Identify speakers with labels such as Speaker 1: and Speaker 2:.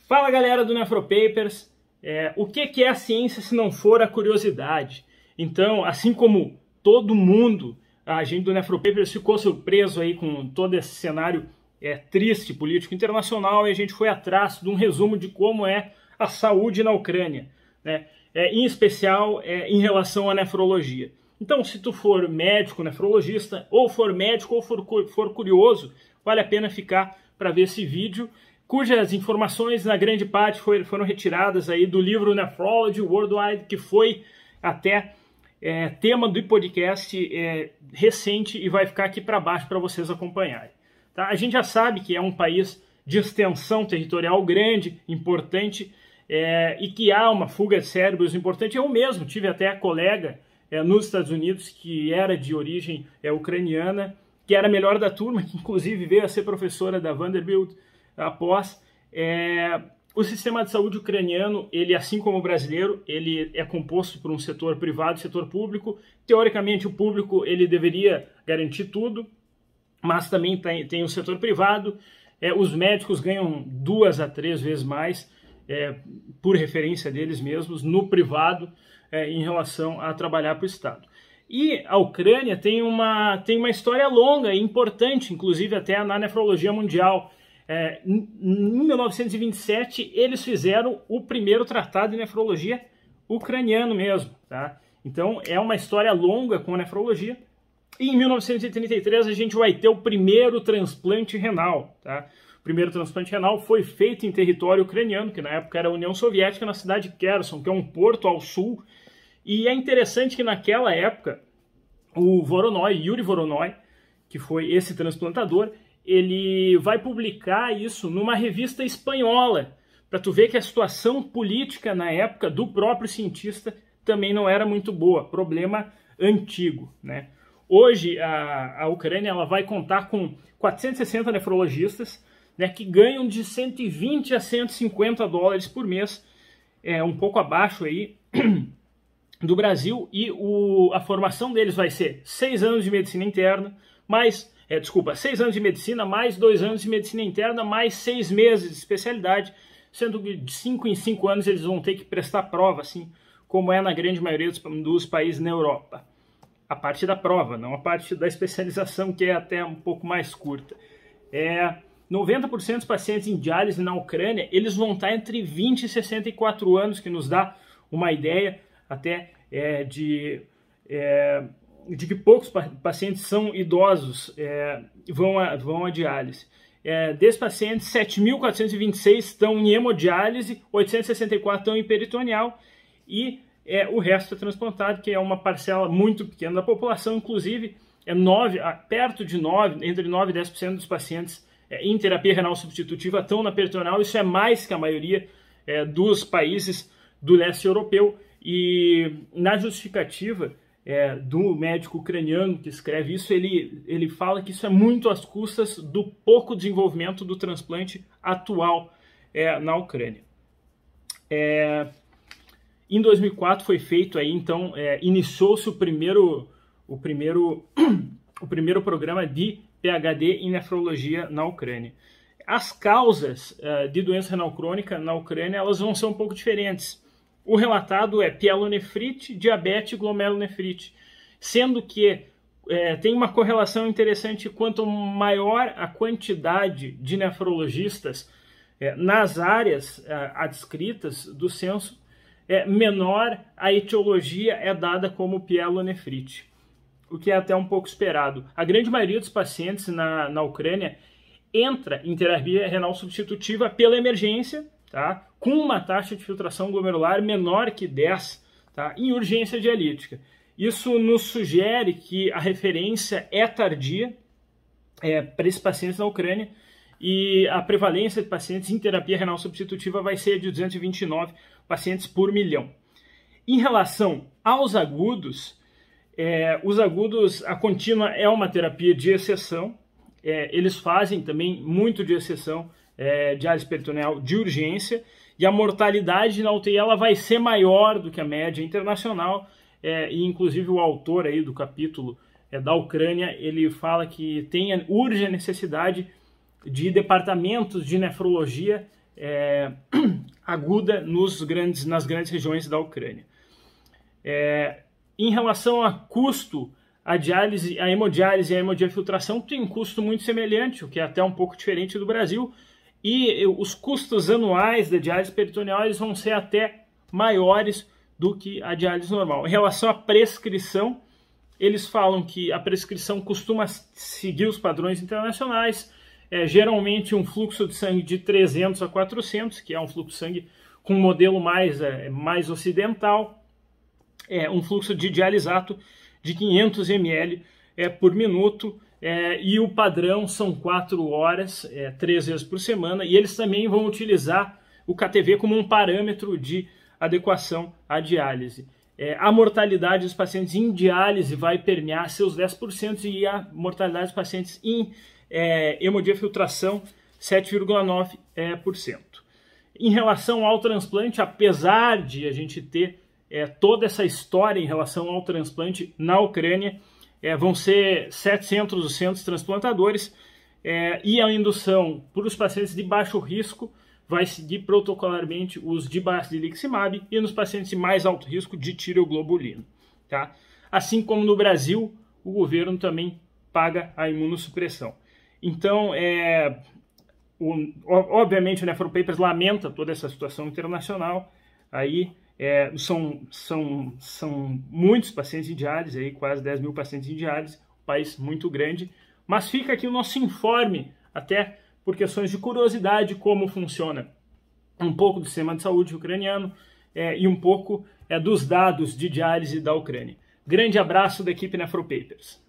Speaker 1: Fala galera do Nefropapers, o que é a ciência se não for a curiosidade? Então, assim como todo mundo, a gente do Nefropapers ficou surpreso aí com todo esse cenário triste político internacional e a gente foi atrás de um resumo de como é a saúde na Ucrânia, né? Em especial em relação à nefrologia. Então, se tu for médico, nefrologista, ou for médico ou for curioso, vale a pena ficar para ver esse vídeo, cujas informações, na grande parte, foram retiradas aí do livro Nephrology Worldwide, que foi até tema do podcast recente e vai ficar aqui para baixo para vocês acompanharem. Tá? A gente já sabe que é um país de extensão territorial grande, importante, e que há uma fuga de cérebros importante. Eu mesmo tive até colega nos Estados Unidos que era de origem ucraniana, que era a melhor da turma, que inclusive veio a ser professora da Vanderbilt após. O sistema de saúde ucraniano, ele, assim como o brasileiro, ele é composto por um setor privado e setor público. Teoricamente, o público ele deveria garantir tudo, mas também tem o setor privado. Os médicos ganham 2 a 3 vezes mais, por referência deles mesmos, no privado, em relação a trabalhar para o Estado. E a Ucrânia tem uma história longa e importante, inclusive até na nefrologia mundial. Em 1927, eles fizeram o primeiro tratado de nefrologia ucraniano mesmo. Tá? Então, é uma história longa com a nefrologia. E em 1933, a gente vai ter o primeiro transplante renal. Tá? O primeiro transplante renal foi feito em território ucraniano, que na época era a União Soviética, na cidade de Kherson, que é um porto ao sul. E é interessante que naquela época, o Voronoi, Yuri Voronoi, que foi esse transplantador, ele vai publicar isso numa revista espanhola, para tu ver que a situação política na época do próprio cientista também não era muito boa, problema antigo, né? Hoje a Ucrânia ela vai contar com 460 nefrologistas, né, que ganham de 120 a 150 dólares por mês, um pouco abaixo aí do Brasil, e a formação deles vai ser 6 anos de medicina interna, mais 6 anos de medicina, mais 2 anos de medicina interna, mais 6 meses de especialidade, sendo que de 5 em 5 anos eles vão ter que prestar prova, assim como é na grande maioria dos países na Europa. A parte da prova, não a parte da especialização, que é até um pouco mais curta. 90% dos pacientes em diálise na Ucrânia, eles vão estar entre 20 e 64 anos, que nos dá uma ideia até de que poucos pacientes são idosos, vão à diálise. Desses pacientes, 7.426 estão em hemodiálise, 864 estão em peritoneal e o resto é transplantado, que é uma parcela muito pequena da população, inclusive perto de 9, entre 9 e 10% dos pacientes em terapia renal substitutiva estão na peritoneal. Isso é mais que a maioria dos países do leste europeu. E na justificativa do médico ucraniano que escreve isso, ele fala que isso é muito às custas do pouco desenvolvimento do transplante atual na Ucrânia. Em 2004 foi feito aí, então, iniciou-se o primeiro programa de PhD em nefrologia na Ucrânia. As causas de doença renal crônica na Ucrânia, elas vão ser um pouco diferentes. O relatado é pielonefrite, diabetes e glomerulonefrite, sendo que tem uma correlação interessante: quanto maior a quantidade de nefrologistas nas áreas adscritas do censo, menor a etiologia é dada como pielonefrite, o que é até um pouco esperado. A grande maioria dos pacientes na Ucrânia entra em terapia renal substitutiva pela emergência, tá? Com uma taxa de filtração glomerular menor que 10, tá? Em urgência dialítica. Isso nos sugere que a referência é tardia para esses pacientes na Ucrânia, e a prevalência de pacientes em terapia renal substitutiva vai ser de 229 pacientes por milhão. Em relação aos agudos, os agudos, a contínua é uma terapia de exceção. Eles fazem também muito de exceção, diálise peritoneal de urgência, e a mortalidade na UTI ela vai ser maior do que a média internacional, e inclusive o autor aí do capítulo da Ucrânia, ele fala que urge a necessidade de departamentos de nefrologia aguda nas grandes regiões da Ucrânia. Em relação a custo, a hemodiálise e a hemodiafiltração tem um custo muito semelhante, o que é até um pouco diferente do Brasil, e os custos anuais da diálise peritoneal eles vão ser até maiores do que a diálise normal. Em relação à prescrição, eles falam que a prescrição costuma seguir os padrões internacionais, geralmente um fluxo de sangue de 300 a 400, que é um fluxo de sangue com um modelo mais ocidental, um fluxo de dialisato de 500 ml por minuto, e o padrão são 4 horas, 3 vezes por semana, e eles também vão utilizar o KTV como um parâmetro de adequação à diálise. A mortalidade dos pacientes em diálise vai permear seus 10% e a mortalidade dos pacientes em hemodiafiltração 7,9%. Em relação ao transplante, apesar de a gente ter toda essa história em relação ao transplante na Ucrânia, vão ser 700 os centros transplantadores, e a indução para os pacientes de baixo risco vai seguir protocolarmente os de basiliximab e nos pacientes de mais alto risco de tireoglobulina. Tá? Assim como no Brasil, o governo também paga a imunossupressão. Então, obviamente o NephroPapers lamenta toda essa situação internacional, aí são muitos pacientes em diálise, aí quase 10 mil pacientes em diálise, um país muito grande, mas fica aqui o nosso informe, até por questões de curiosidade, como funciona um pouco do sistema de saúde ucraniano e um pouco dos dados de diálise da Ucrânia. Grande abraço da equipe NephroPapers.